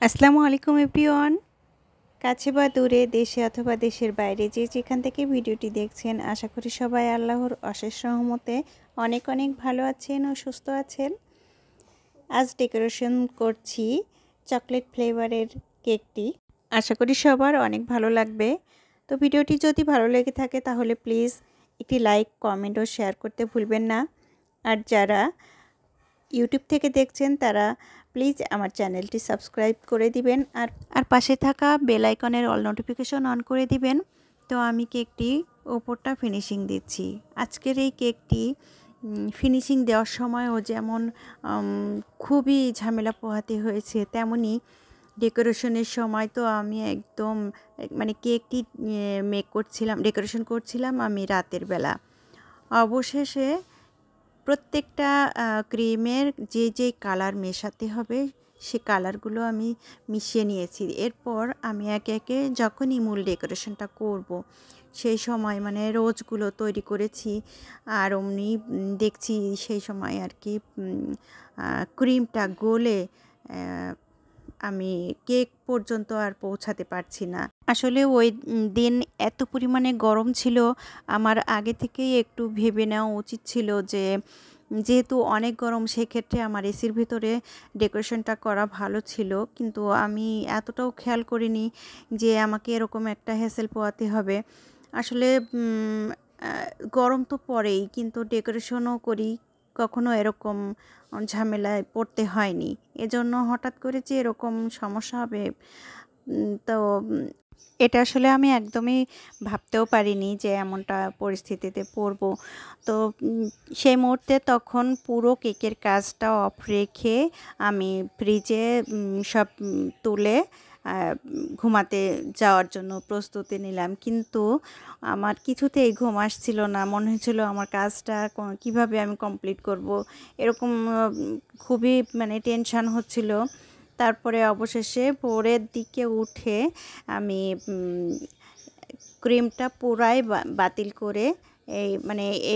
আসসালামু আলাইকুম এভরিওয়ান। কাছে বা দূরে, দেশে অথবা দেশের বাইরে যে যেখান থেকে ভিডিওটি দেখছেন, আশা করি সবাই আল্লাহর অশেষ রহমতে অনেক অনেক ভালো আছেন ও সুস্থ আছেন। আজ ডেকোরেশন করছি চকলেট ফ্লেভারের কেকটি। আশা করি সবার অনেক ভালো লাগবে। তো ভিডিওটি যদি ভালো লেগে থাকে তাহলে প্লিজ একটি লাইক, কমেন্ট ও শেয়ার করতে ভুলবেন না। আর যারা ইউটিউব থেকে দেখছেন তারা প্লিজ আমার চ্যানেলটি সাবস্ক্রাইব করে দিবেন আর পাশে থাকা বেল আইকনের অল নোটিফিকেশন অন করে দিবেন। তো আমি কেকটি ওপরটা ফিনিশিং দিচ্ছি। আজকের এই কেকটি ফিনিশিং দেওয়ার সময়ও যেমন খুবই ঝামেলা পোহাতে হয়েছে, তেমনি ডেকোরেশনের সময় তো আমি একদম মানে কেকটি ডেকোরেশন করছিলাম আমি রাতের বেলা। অবশেষে প্রত্যেকটা ক্রিমের যে কালার মেশাতে হবে সে কালারগুলো আমি মিশিয়ে নিয়েছি। এরপর আমি একে একে যখনই মূল ডেকোরেশনটা করব সেই সময় মানে রোজগুলো তৈরি করেছি। আর অমনি দেখছি সেই সময় আর কি ক্রিমটা গলে আমি কেক পর্যন্ত আর পৌঁছাতে পারছি না। আসলে ওই দিন এত পরিমাণে গরম ছিল, আমার আগে থেকেই একটু ভেবে নেওয়া উচিত ছিল যে যেহেতু অনেক গরম সেক্ষেত্রে আমার এসির ভিতরে ডেকোরেশনটা করা ভালো ছিল, কিন্তু আমি এতটাও খেয়াল করিনি যে আমাকে এরকম একটা হ্যাসেল পোহাতে হবে। আসলে গরম তো পড়েই, কিন্তু ডেকোরেশনও করি, কখনো এরকম ঝামেলায় পড়তে হয়নি। এজন্য হঠাৎ করে যে এরকম সমস্যা হবে তো এটা আসলে আমি একদমই ভাবতেও পারিনি যে এমনটা পরিস্থিতিতে পড়ব। তো সেই মুহূর্তে তখন পুরো কেকের কাজটা অফ রেখে আমি ফ্রিজে সব তুলে ঘুমাতে যাওয়ার জন্য প্রস্তুতি নিলাম। কিন্তু আমার কিছুতেই ঘুম আসছিল না। মনে হচ্ছিল আমার কাজটা কিভাবে আমি কমপ্লিট করব, এরকম খুবই মানে টেনশান হচ্ছিল। তারপরে অবশেষে ভোরের দিকে উঠে আমি ক্রিমটা পুরাই বাতিল করে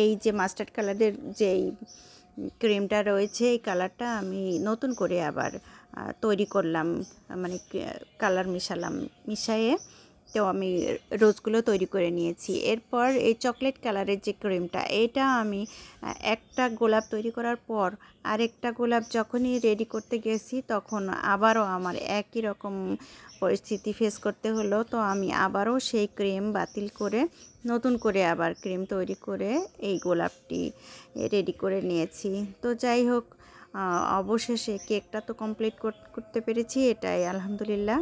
এই যে মাস্টার্ড কালারের যেই ক্রিমটা রয়েছে এই কালারটা আমি নতুন করে আবার তৈরি করলাম, মানে কালার মিশিয়ে তো আমি রোজগুলো তৈরি করে নিয়েছি। এরপর এই চকলেট কালারের যে ক্রিমটা এটা আমি একটা গোলাপ তৈরি করার পর আরেকটা গোলাপ যখনই রেডি করতে গেছি তখন আবারও আমার একই রকম পরিস্থিতি ফেস করতে হলো। তো আমি আবারও সেই ক্রিম বাতিল করে নতুন করে আবার ক্রিম তৈরি করে এই গোলাপটি রেডি করে নিয়েছি। তো যাই হোক, অবশেষে কেকটা তো কমপ্লিট করতে পেরেছি, এটাই আলহামদুলিল্লাহ।